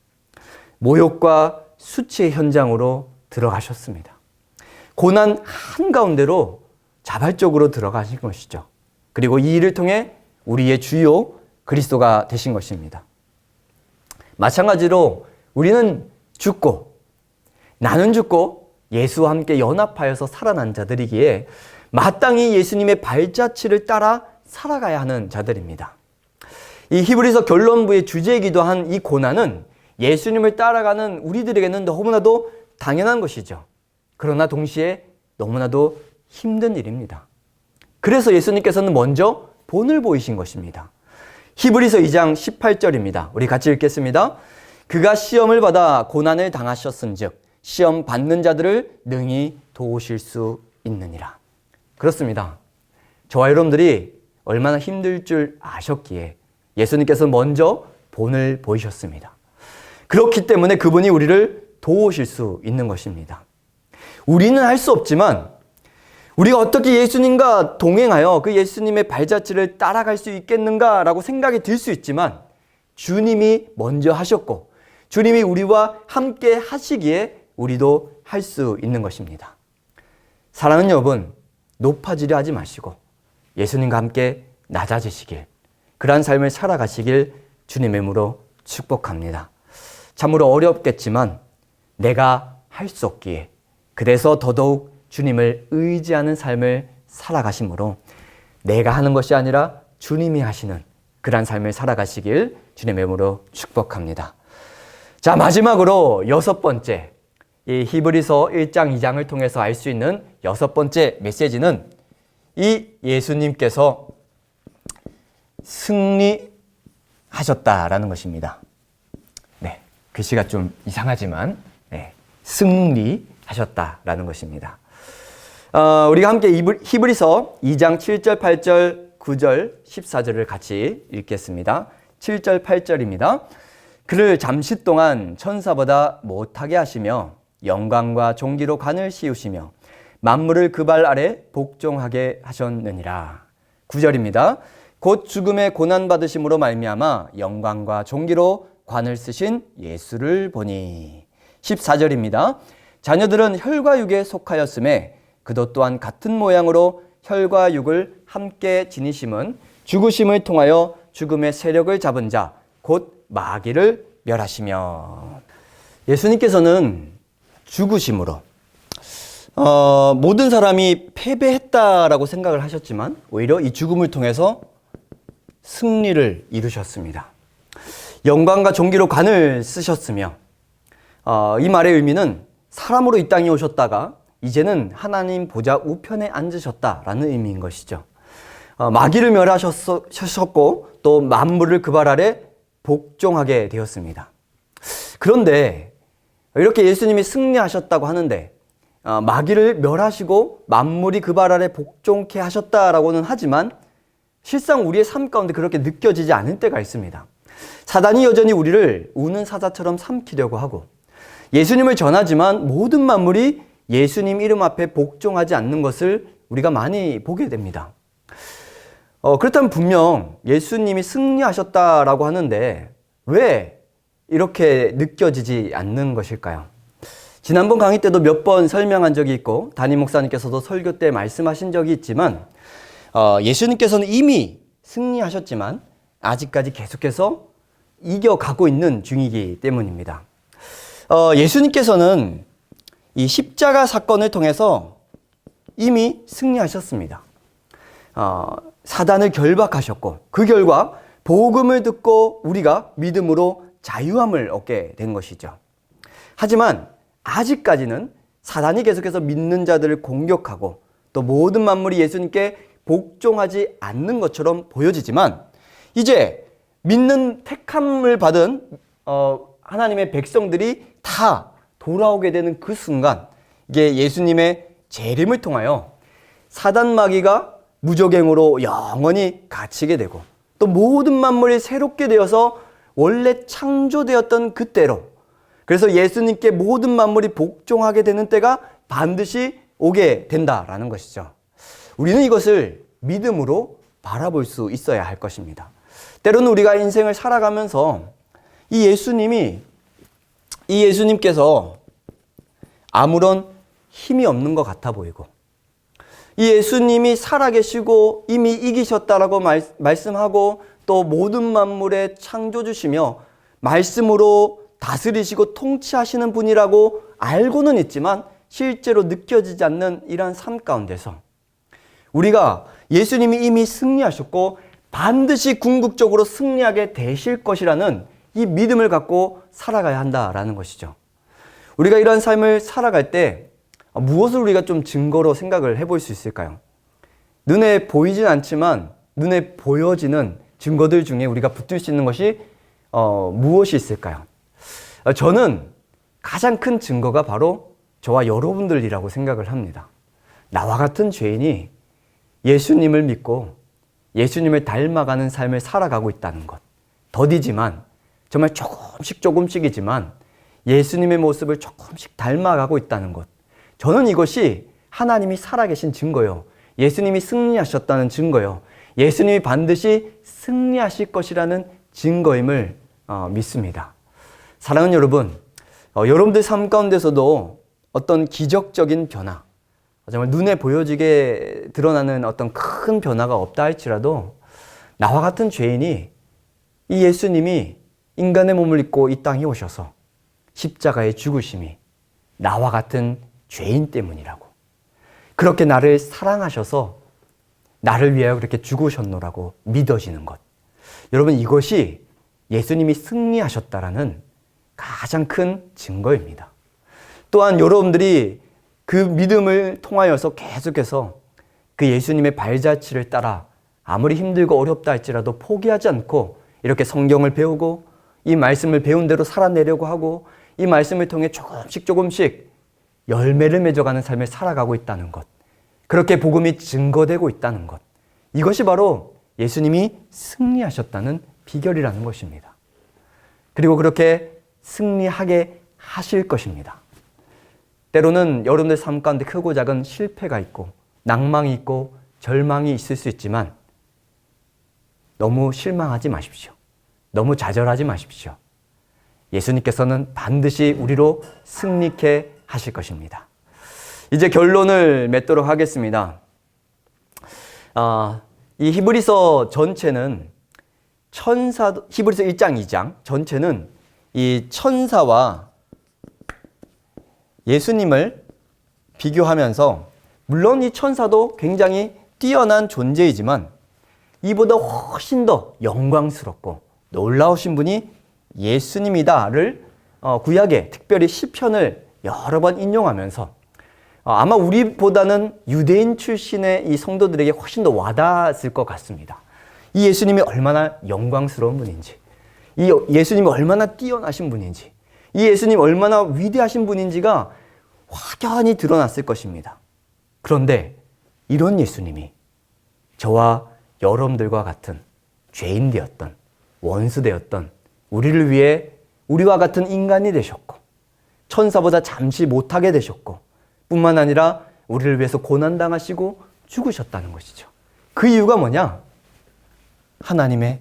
모욕과 수치의 현장으로 들어가셨습니다. 고난 한가운데로 자발적으로 들어가신 것이죠. 그리고 이 일을 통해 우리의 주요 그리스도가 되신 것입니다. 마찬가지로 우리는 죽고 나는 죽고 예수와 함께 연합하여서 살아난 자들이기에 마땅히 예수님의 발자취를 따라 살아가야 하는 자들입니다. 이 히브리서 결론부의 주제이기도 한 이 고난은 예수님을 따라가는 우리들에게는 너무나도 당연한 것이죠. 그러나 동시에 너무나도 힘든 일입니다. 그래서 예수님께서는 먼저 본을 보이신 것입니다. 히브리서 2장 18절입니다. 우리 같이 읽겠습니다. 그가 시험을 받아 고난을 당하셨은즉 시험 받는 자들을 능히 도우실 수 있느니라. 그렇습니다. 저와 여러분들이 얼마나 힘들 줄 아셨기에 예수님께서 먼저 본을 보이셨습니다. 그렇기 때문에 그분이 우리를 도우실 수 있는 것입니다. 우리는 할 수 없지만 우리가 어떻게 예수님과 동행하여 그 예수님의 발자취를 따라갈 수 있겠는가라고 생각이 들 수 있지만 주님이 먼저 하셨고 주님이 우리와 함께 하시기에 우리도 할 수 있는 것입니다. 사랑하는 여러분, 높아지려 하지 마시고 예수님과 함께 낮아지시길, 그러한 삶을 살아가시길 주님의 이름으로 축복합니다. 참으로 어렵겠지만 내가 할 수 없기에 그래서 더더욱 주님을 의지하는 삶을 살아가심으로 내가 하는 것이 아니라 주님이 하시는 그러한 삶을 살아가시길 주님의 이름으로 축복합니다. 자, 마지막으로 6번째, 이 히브리서 1장 2장을 통해서 알 수 있는 6번째 메시지는 이 예수님께서 승리하셨다라는 것입니다. 네, 글씨가 좀 이상하지만 승리하셨다라는 것입니다. 우리가 함께 히브리서 2장 7절, 8절, 9절, 14절을 같이 읽겠습니다. 7절, 8절입니다. 그를 잠시 동안 천사보다 못하게 하시며 영광과 존귀로 관을 씌우시며 만물을 그 발 아래 복종하게 하셨느니라. 9절입니다. 곧 죽음의 고난받으심으로 말미암아 영광과 존귀로 관을 쓰신 예수를 보니. 14절입니다. 자녀들은 혈과 육에 속하였음에 그도 또한 같은 모양으로 혈과 육을 함께 지니심은 죽으심을 통하여 죽음의 세력을 잡은 자 곧 마귀를 멸하시며. 예수님께서는 죽으심으로 모든 사람이 패배했다라고 생각을 하셨지만 오히려 이 죽음을 통해서 승리를 이루셨습니다. 영광과 존귀로 관을 쓰셨으며 이 말의 의미는 사람으로 이 땅에 오셨다가 이제는 하나님 보좌 우편에 앉으셨다라는 의미인 것이죠. 마귀를 멸하셨고 또 만물을 그 발 아래 복종하게 되었습니다. 그런데 이렇게 예수님이 승리하셨다고 하는데 마귀를 멸하시고 만물이 그 발 아래 복종케 하셨다라고는 하지만 실상 우리의 삶 가운데 그렇게 느껴지지 않을 때가 있습니다. 사단이 여전히 우리를 우는 사자처럼 삼키려고 하고 예수님을 전하지만 모든 만물이 예수님 이름 앞에 복종하지 않는 것을 우리가 많이 보게 됩니다. 그렇다면 분명 예수님이 승리하셨다라고 하는데 왜 이렇게 느껴지지 않는 것일까요? 지난번 강의 때도 몇 번 설명한 적이 있고 담임 목사님께서도 설교 때 말씀하신 적이 있지만 예수님께서는 이미 승리하셨지만 아직까지 계속해서 이겨가고 있는 중이기 때문입니다. 예수님께서는 이 십자가 사건을 통해서 이미 승리하셨습니다. 사단을 결박하셨고 그 결과 복음을 듣고 우리가 믿음으로 자유함을 얻게 된 것이죠. 하지만 아직까지는 사단이 계속해서 믿는 자들을 공격하고 또 모든 만물이 예수님께 복종하지 않는 것처럼 보여지지만 이제 믿는 택함을 받은 하나님의 백성들이 다 돌아오게 되는 그 순간 이게 예수님의 재림을 통하여 사단 마귀가 무적행으로 영원히 갇히게 되고 또 모든 만물이 새롭게 되어서 원래 창조되었던 그때로 그래서 예수님께 모든 만물이 복종하게 되는 때가 반드시 오게 된다라는 것이죠. 우리는 이것을 믿음으로 바라볼 수 있어야 할 것입니다. 때로는 우리가 인생을 살아가면서 이 예수님께서 아무런 힘이 없는 것 같아 보이고 이 예수님이 살아계시고 이미 이기셨다라고 말씀하고 또 모든 만물의 창조주시며 말씀으로 다스리시고 통치하시는 분이라고 알고는 있지만 실제로 느껴지지 않는 이러한 삶 가운데서 우리가 예수님이 이미 승리하셨고 반드시 궁극적으로 승리하게 되실 것이라는 이 믿음을 갖고 살아가야 한다라는 것이죠. 우리가 이러한 삶을 살아갈 때 무엇을 우리가 좀 증거로 생각을 해볼 수 있을까요? 눈에 보이진 않지만 눈에 보여지는 증거들 중에 우리가 붙들 수 있는 것이 무엇이 있을까요? 저는 가장 큰 증거가 바로 저와 여러분들이라고 생각을 합니다. 나와 같은 죄인이 예수님을 믿고 예수님을 닮아가는 삶을 살아가고 있다는 것. 더디지만 정말 조금씩이지만 예수님의 모습을 조금씩 닮아가고 있다는 것. 저는 이것이 하나님이 살아계신 증거요. 예수님이 승리하셨다는 증거요. 예수님이 반드시 승리하실 것이라는 증거임을 믿습니다. 사랑하는 여러분, 여러분들 삶 가운데서도 어떤 기적적인 변화, 정말 눈에 보여지게 드러나는 어떤 큰 변화가 없다 할지라도 나와 같은 죄인이 이 예수님이 인간의 몸을 입고 이 땅에 오셔서 십자가에 죽으심이 나와 같은 죄인 때문이라고 그렇게 나를 사랑하셔서 나를 위하여 그렇게 죽으셨노라고 믿어지는 것. 여러분 이것이 예수님이 승리하셨다라는 가장 큰 증거입니다. 또한 여러분들이 그 믿음을 통하여서 계속해서 그 예수님의 발자취를 따라 아무리 힘들고 어렵다 할지라도 포기하지 않고 이렇게 성경을 배우고 이 말씀을 배운 대로 살아내려고 하고 이 말씀을 통해 조금씩 열매를 맺어가는 삶을 살아가고 있다는 것. 그렇게 복음이 증거되고 있다는 것. 이것이 바로 예수님이 승리하셨다는 비결이라는 것입니다. 그리고 그렇게 승리하게 하실 것입니다. 때로는 여러분들 삶 가운데 크고 작은 실패가 있고 낭망이 있고 절망이 있을 수 있지만 너무 실망하지 마십시오. 너무 좌절하지 마십시오. 예수님께서는 반드시 우리로 승리케 하실 것입니다. 이제 결론을 맺도록 하겠습니다. 이 히브리서 전체는 히브리서 1장, 2장 전체는 이 천사와 예수님을 비교하면서 물론 이 천사도 굉장히 뛰어난 존재이지만 이보다 훨씬 더 영광스럽고 놀라우신 분이 예수님이다를 구약에 특별히 시편을 여러 번 인용하면서 아마 우리보다는 유대인 출신의 이 성도들에게 훨씬 더 와닿았을 것 같습니다. 이 예수님이 얼마나 영광스러운 분인지, 이 예수님이 얼마나 뛰어나신 분인지, 이 예수님이 얼마나 위대하신 분인지가 확연히 드러났을 것입니다. 그런데 이런 예수님이 저와 여러분들과 같은 죄인 되었던, 원수 되었던 우리를 위해 우리와 같은 인간이 되셨고 천사보다 잠시 못하게 되셨고 뿐만 아니라 우리를 위해서 고난당하시고 죽으셨다는 것이죠. 그 이유가 뭐냐? 하나님의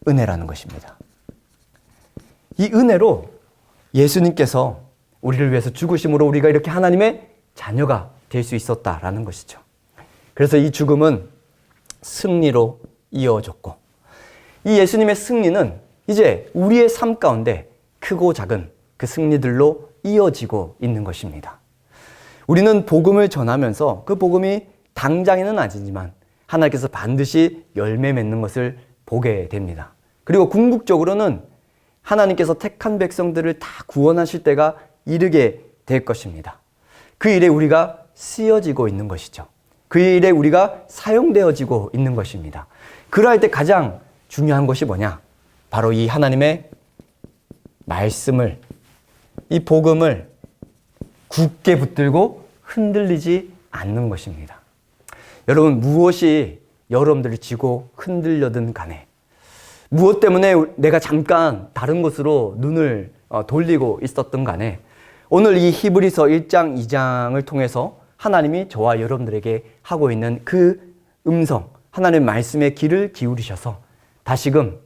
은혜라는 것입니다. 이 은혜로 예수님께서 우리를 위해서 죽으심으로 우리가 이렇게 하나님의 자녀가 될 수 있었다라는 것이죠. 그래서 이 죽음은 승리로 이어졌고 이 예수님의 승리는 이제 우리의 삶 가운데 크고 작은 그 승리들로 이어지고 있는 것입니다. 우리는 복음을 전하면서 그 복음이 당장에는 아니지만 하나님께서 반드시 열매 맺는 것을 보게 됩니다. 그리고 궁극적으로는 하나님께서 택한 백성들을 다 구원하실 때가 이르게 될 것입니다. 그 일에 우리가 쓰여지고 있는 것이죠. 그 일에 우리가 사용되어지고 있는 것입니다. 그러할 때 가장 중요한 것이 뭐냐? 바로 이 하나님의 말씀을, 이 복음을 굳게 붙들고 흔들리지 않는 것입니다. 여러분, 무엇이 여러분들을 쥐고 흔들려든 간에, 무엇 때문에 내가 잠깐 다른 곳으로 눈을 돌리고 있었던 간에 오늘 이 히브리서 1장, 2장을 통해서 하나님이 저와 여러분들에게 하고 있는 그 음성, 하나님의 말씀에 귀를 기울이셔서 다시금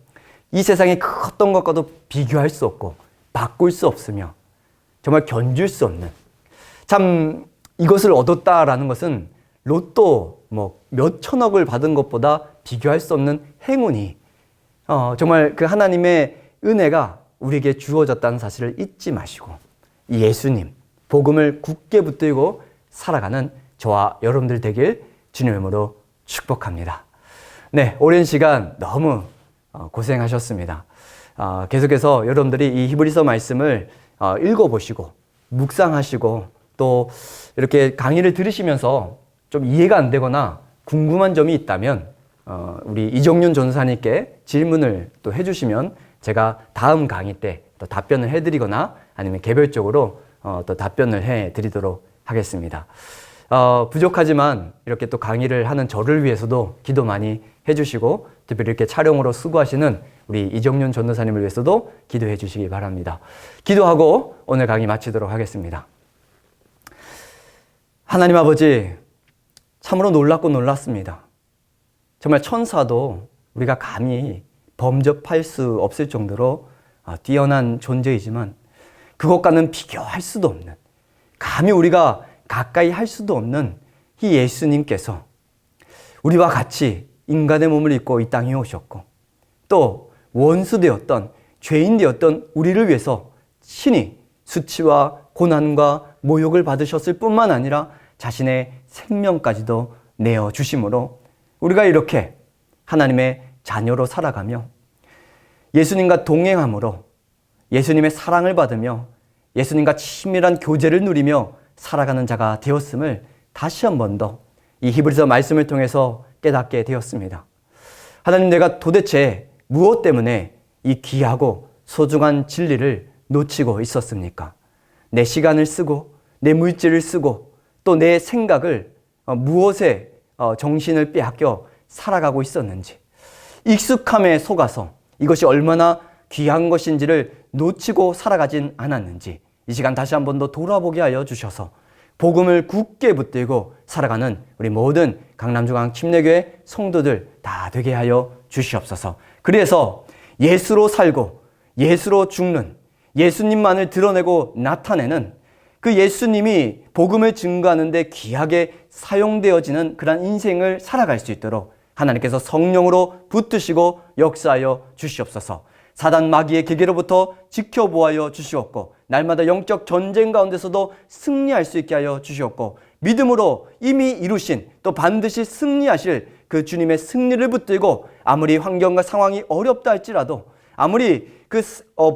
이 세상의 그 어떤 것과도 비교할 수 없고 바꿀 수 없으며 정말 견줄 수 없는, 참 이것을 얻었다라는 것은 로또 몇 천억을 받은 것보다 비교할 수 없는 행운이 정말 그 하나님의 은혜가 우리에게 주어졌다는 사실을 잊지 마시고 이 예수님, 복음을 굳게 붙들고 살아가는 저와 여러분들 되길 주님의 이름으로 축복합니다. 네, 오랜 시간 너무 고생하셨습니다. 계속해서 여러분들이 이 히브리서 말씀을 읽어보시고 묵상하시고 또 이렇게 강의를 들으시면서 좀 이해가 안 되거나 궁금한 점이 있다면 우리 이정윤 전도사님께 질문을 또 해주시면 제가 다음 강의 때 또 답변을 해드리거나 아니면 개별적으로 또 답변을 해드리도록 하겠습니다. 부족하지만 이렇게 또 강의를 하는 저를 위해서도 기도 많이 해주시고 특별히 이렇게 촬영으로 수고하시는 우리 이정윤 전도사님을 위해서도 기도해 주시기 바랍니다. 기도하고 오늘 강의 마치도록 하겠습니다. 하나님 아버지, 참으로 놀랍고 놀랐습니다. 정말 천사도 우리가 감히 범접할 수 없을 정도로 뛰어난 존재이지만 그것과는 비교할 수도 없는, 감히 우리가 가까이 할 수도 없는 이 예수님께서 우리와 같이 인간의 몸을 입고 이 땅에 오셨고 또 원수 되었던, 죄인 되었던 우리를 위해서 친히 수치와 고난과 모욕을 받으셨을 뿐만 아니라 자신의 생명까지도 내어주심으로 우리가 이렇게 하나님의 자녀로 살아가며 예수님과 동행함으로 예수님의 사랑을 받으며 예수님과 친밀한 교제를 누리며 살아가는 자가 되었음을 다시 한 번 더 이 히브리서 말씀을 통해서 깨닫게 되었습니다. 하나님, 내가 도대체 무엇 때문에 이 귀하고 소중한 진리를 놓치고 있었습니까? 내 시간을 쓰고 내 물질을 쓰고 또 내 생각을 무엇에 정신을 빼앗겨 살아가고 있었는지, 익숙함에 속아서 이것이 얼마나 귀한 것인지를 놓치고 살아가진 않았는지 이 시간 다시 한 번 더 돌아보게 하여 주셔서 복음을 굳게 붙들고 살아가는 우리 모든 강남중앙 침례교회 성도들 다 되게 하여 주시옵소서. 그래서 예수로 살고 예수로 죽는, 예수님만을 드러내고 나타내는 그 예수님이 복음을 증거하는 데 귀하게 사용되어지는 그런 인생을 살아갈 수 있도록 하나님께서 성령으로 붙드시고 역사하여 주시옵소서. 사단 마귀의 기계로부터 지켜보아여 주시옵고 날마다 영적 전쟁 가운데서도 승리할 수 있게 하여 주시옵고 믿음으로 이미 이루신 또 반드시 승리하실 그 주님의 승리를 붙들고 아무리 환경과 상황이 어렵다 할지라도 아무리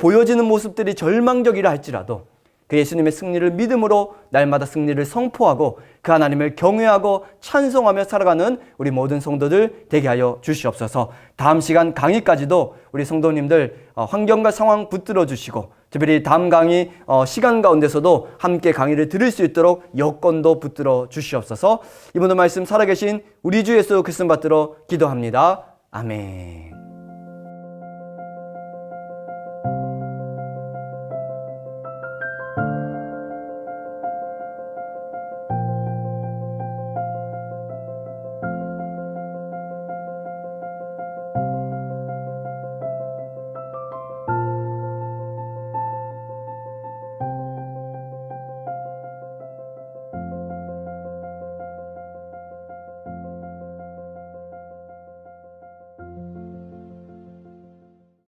보여지는 모습들이 절망적이라 할지라도 그 예수님의 승리를 믿음으로 날마다 승리를 선포하고 그 하나님을 경외하고 찬송하며 살아가는 우리 모든 성도들 되게 하여 주시옵소서. 다음 시간 강의까지도 우리 성도님들 환경과 상황 붙들어 주시고 특별히 다음 강의 시간 가운데서도 함께 강의를 들을 수 있도록 여건도 붙들어 주시옵소서. 이번도 말씀 살아계신 우리 주 예수 그리스도 받들어 기도합니다. 아멘.